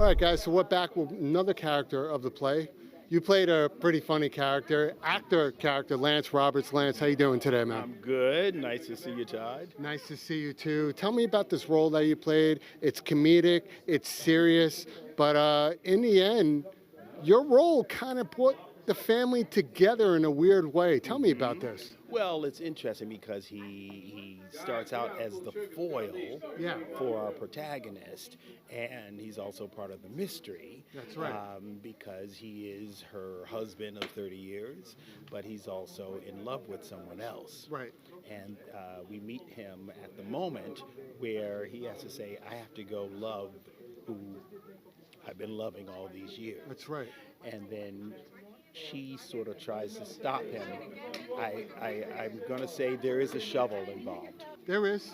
All right, guys, so we're back with another character of the play. You played a pretty funny character, Lance Roberts. Lance, how you doing today, man? I'm good. Nice to see you, Todd. Nice to see you, too. Tell me about this role that you played. It's comedic, it's serious, but in the end, your role kind of put the family together in a weird way. Tell me about this. Well, it's interesting because he starts out as the foil Yeah. for our protagonist, and he's also part of the mystery. That's right. Because he is her husband of 30 years, but he's also in love with someone else. Right. And we meet him at the moment where he has to say, I have to go love who I've been loving all these years. That's right. And then she sort of tries to stop him. I'm going to say there is a shovel involved. There is.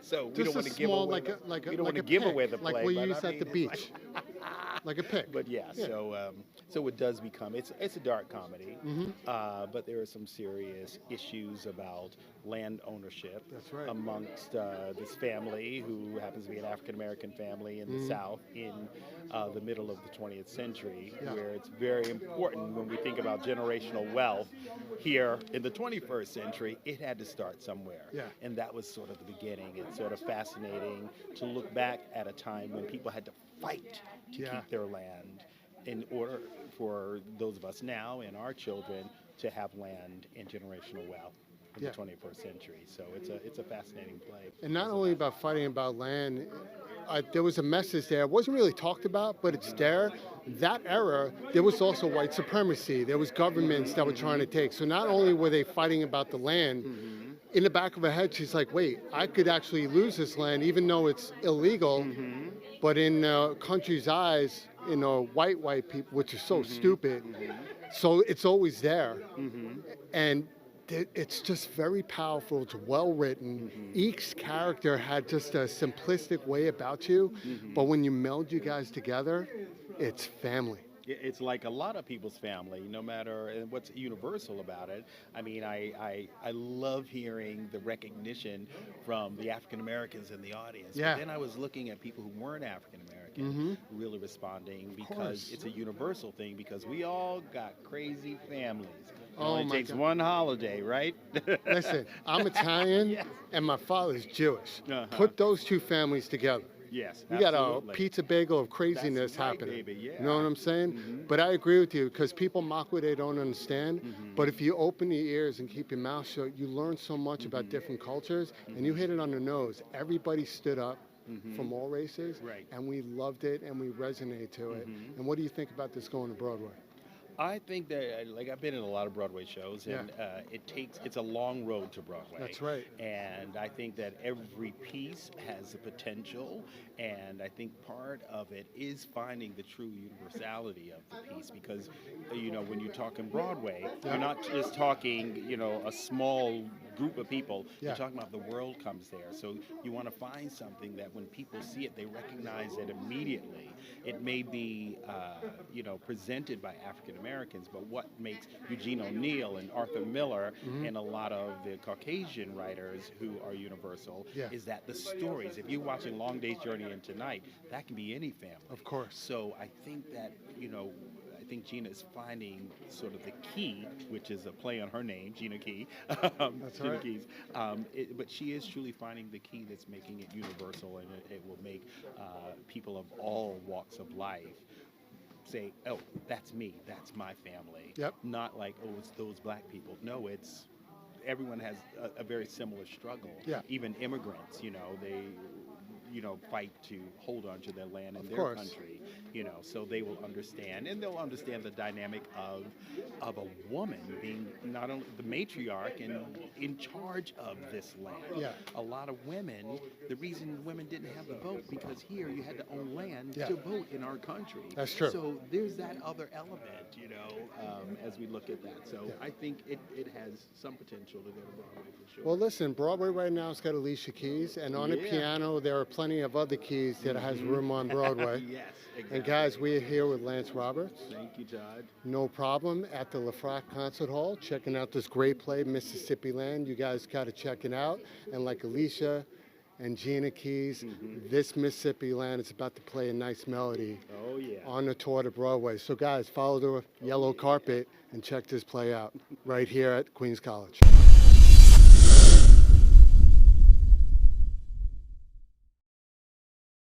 So we Just don't want a to give small, away. We don't want to give away the play. Like we but use I at the mean, beach. Like a pick. But yeah. So it does become, it's a dark comedy, but there are some serious issues about land ownership. That's right. Amongst this family, who happens to be an African-American family in the South in the middle of the 20th century, where it's very important when we think about generational wealth here in the 21st century, it had to start somewhere. Yeah. And that was sort of the beginning. It's sort of fascinating to look back at a time when people had to fight to keep their land in order for those of us now and our children to have land and generational wealth in the 21st century. So it's a fascinating play. And not only about fighting about land, there was a message there. It wasn't really talked about, but it's there. That era, there was also white supremacy. There was governments that were trying to take. So not only were they fighting about the land, in the back of her head, she's like, wait, I could actually lose this land, even though it's illegal. But in the country's eyes, white people, which is so stupid, so it's always there. And it's just very powerful. It's well written. Each character had just a simplistic way about you, but when you meld you guys together, it's family. It's like a lot of people's family, no matter what's universal about it. I mean, I love hearing the recognition from the African Americans in the audience. Yeah. But then I was looking at people who weren't African American really responding, because it's a universal thing, because we all got crazy families. It only takes one holiday, right? Listen, I'm Italian and my father's Jewish. Put those two families together. Yes, you got a pizza bagel of craziness happening. Baby, yeah. You know what I'm saying? But I agree with you, because people mock what they don't understand. But if you open your ears and keep your mouth shut, you learn so much about different cultures, and you hit it on the nose. Everybody stood up from all races, and we loved it, and we resonate to it. And what do you think about this going to Broadway? I think that, like, I've been in a lot of Broadway shows, and it's a long road to Broadway. That's right. And I think that every piece has the potential, and I think part of it is finding the true universality of the piece, because, when you talk in Broadway, you're not just talking, a small group of people. You're talking about the world comes there. So you want to find something that when people see it, they recognize it immediately. It may be, presented by African Americans, but what makes Eugene O'Neill and Arthur Miller and a lot of the Caucasian writers who are universal is that the stories, if you're watching Long Day's Journey into Night, that can be any family. Of course. So I think that, I think Gina is finding sort of the key, which is a play on her name, Gina Keys. That's Gina right. Keys. But she is truly finding the key that's making it universal, and it will make people of all walks of life say, oh, that's me, that's my family. Yep. Not like, oh, it's those black people. No, it's everyone has a very similar struggle. Yeah. Even immigrants, they fight to hold on to their land and Of their course. country, so they will understand, and they'll understand the dynamic of a woman being not only the matriarch and in charge of this land. Yeah. A lot of women, the reason women didn't have the vote, because here you had to own land Yeah. to vote in our country. That's true. So there's that other element, as we look at that. So I think it has some potential to go to Broadway for sure. Well, listen, Broadway right now has got Alicia Keys, and on the piano there are plenty of other keys that has room on Broadway. Yes, exactly. And guys, we're here with Lance Roberts. Thank you, Todd. No problem, at the Lefrak Concert Hall, checking out this great play, Mississippi Land. You guys got to check it out. And like Alicia and Gina Keys. This Mississippi land is about to play a nice melody Oh, yeah. on the tour to Broadway. So guys, follow the yellow carpet and check this play out right here at Queens College.